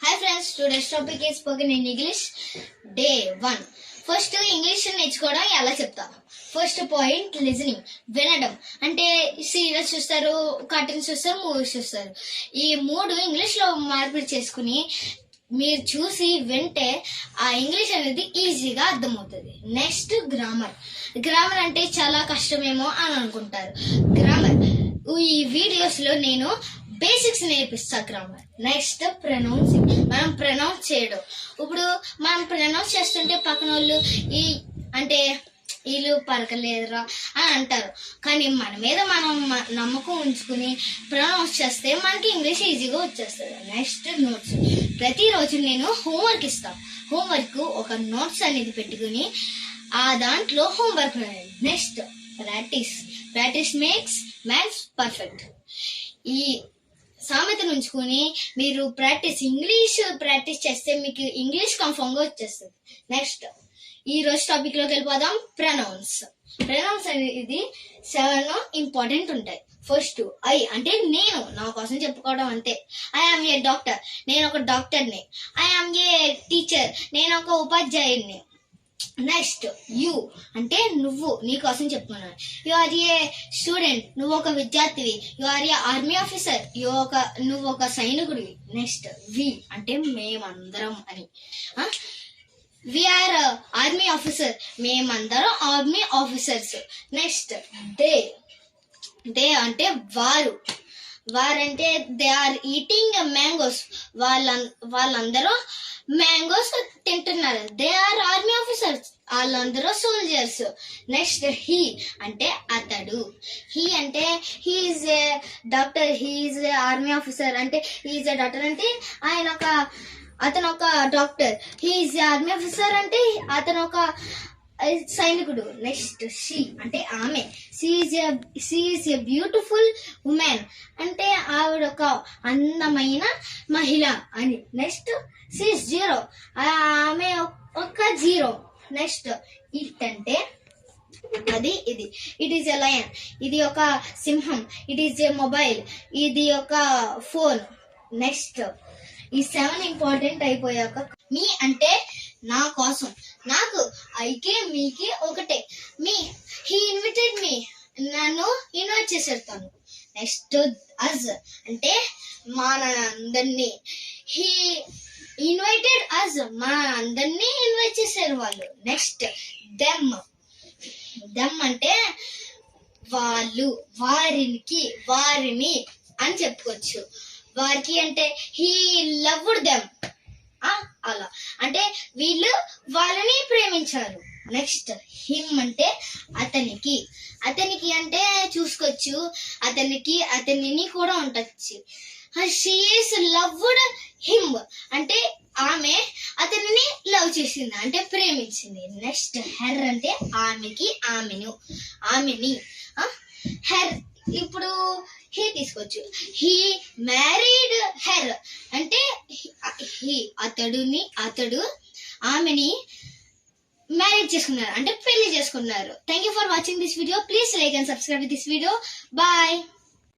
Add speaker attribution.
Speaker 1: Hi friends, today's topic is spoken in English. Day 1. First English నేర్చుకోవడం ఎలా చెప్తా. First point listening, వినడం. అంటే సీరియల్స్ చూస్తారు, కార్టూన్స్ చూస్తారు, మూవీస్ చూస్తారు. ఈ మూడు ఇంగ్లీష్లో మార్పిడి చేసుకుని మీరు చూసి వింటే ఆ ఇంగ్లీష్ అనేది ఈజీగా అర్థమవుతుంది. Next grammar. గ్రామర్ అంటే చాలా కష్టమేమో అని అనుకుంటారు. గ్రామర్ ఈ వీడియోస్లో నేను బేసిక్స్ నేర్పిస్తా గ్రామర్. నెక్స్ట్ ప్రొనౌన్సింగ్, మనం ప్రొనౌన్స్ చేయడం. ఇప్పుడు మనం ప్రొనౌన్స్ చేస్తుంటే పక్కన వాళ్ళు ఈ అంటే వీళ్ళు పలకలేదురా అని అంటారు, కానీ మన మీద మనం నమ్మకం ఉంచుకుని ప్రొనౌన్స్ చేస్తే మనకి ఇంగ్లీష్ ఈజీగా వచ్చేస్తుంది. Next notes. ప్రతిరోజు నేను హోంవర్క్ ఇస్తాను. హోంవర్క్ ఒక నోట్స్ అనేది పెట్టుకుని ఆ దాంట్లో హోంవర్క్ రాయాలి. Next practice. Practice makes mans perfect. ఈ సామెత ఉంచుకొని మీరు ఇంగ్లీష్ ప్రాక్టీస్ చేస్తే మీకు ఇంగ్లీష్ కన్ఫర్మ్గా వచ్చేస్తుంది. నెక్స్ట్ ఈ రోజు టాపిక్ లోకి వెళ్ళిపోదాం. ప్రొనౌన్స్. ప్రొనౌన్స్ అనేది 7 ఇంపార్టెంట్ ఉంటాయి. ఫస్ట్ ఐ అంటే నేను, నా కోసం చెప్పుకోవడం అంతే. ఐ ఆమ్ ఏ డాక్టర్, నేను ఒక డాక్టర్ని. ఐ ఆమ్ ఏ టీచర్, నేను ఒక ఉపాధ్యాయుడిని. నెక్స్ట్ యు అంటే నువ్వు, నీ కోసం చెప్పుకున్నాను. యు ఆర్ ఏ స్టూడెంట్, నువ్వు ఒక విద్యార్థివి. You are a army officer, నువ్వు ఒక సైనికుడివి. నెక్స్ట్ వి అంటే మేమందరం అని. వి ఆర్ ఆర్మీ ఆఫీసర్, మేమందరం army officers. Next they. They అంటే వారు. వారంటే దే ఆర్ ఈటింగ్ మ్యాంగోస్, వాళ్ళందరూ మ్యాంగోస్ తింటున్నారు. దే ఆర్ ఆర్మీ ఆఫీసర్స్, వాళ్ళందరూ సోల్జర్స్. నెక్స్ట్ హీ అంటే అతడు. హీ అంటే he is a doctor, he is a army officer. అంటే హీఈస్ ఏ డాక్టర్ అంటే అతను ఒక డాక్టర్. హీఈస్ ఏ ఆర్మీ ఆఫీసర్ అంటే అతను ఒక సైనికుడు. నెక్స్ట్ షీ అంటే ఆమె. షీఈస్ ఎ బ్యూటిఫుల్ ఉమెన్ అంటే ఆవిడ ఒక అందమైన మహిళ అని. నెక్స్ట్ షీఈస్ జీరో, ఆమె ఒక జీరో. నెక్స్ట్ ఇట్ అంటే అది ఇది. ఇట్ ఈస్ ఎ లయన్, ఇది ఒక సింహం. ఇట్ ఈస్ ఎ మొబైల్, ఇది ఒక ఫోన్. నెక్స్ట్ ఈ 7 ఇంపార్టెంట్ అయిపోయాక మీ అంటే నా కోసం, నాకు, ఐకే మీకి ఒకటే. మీ హీ ఇన్విటెడ్ మీ, నన్ను ఇన్వైట్ చేసేస్తాను. నెక్స్ట్ అజ్ అంటే మా అందరినీ. హీ ఇన్వైటెడ్ అజ్, మా అందరినీ ఇన్వైట్ చేశారు వాళ్ళు. Next them. దెమ్ అంటే వాళ్ళు, వారిని అని చెప్పుకోవచ్చు. వారికి అంటే హీ లవ్డ్ దెమ్, అలా అంటే వీళ్ళు వాళ్ళని ప్రేమించారు. నెక్స్ట్ హిమ్ అంటే అతనికి. అతనికి అంటే చూసుకోవచ్చు, అతనిని కూడా ఉండొచ్చు. షీ ఈస్ లవ్డ్ హిమ్ అంటే ఆమె అతనిని లవ్ చేసింది, అంటే ప్రేమించింది. నెక్స్ట్ హెర్ అంటే ఆమెకి, ఆమెని. హెర్ ఇప్పుడు హీ తీసుకోవచ్చు. హీ మ్యారీడ్ హెర్ అంటే అతడు ఆమెని మ్యారేజ్ చేసుకున్నారు, అంటే పెళ్లి చేసుకున్నారు. Thank you for watching this video. Please like and subscribe this video. Bye.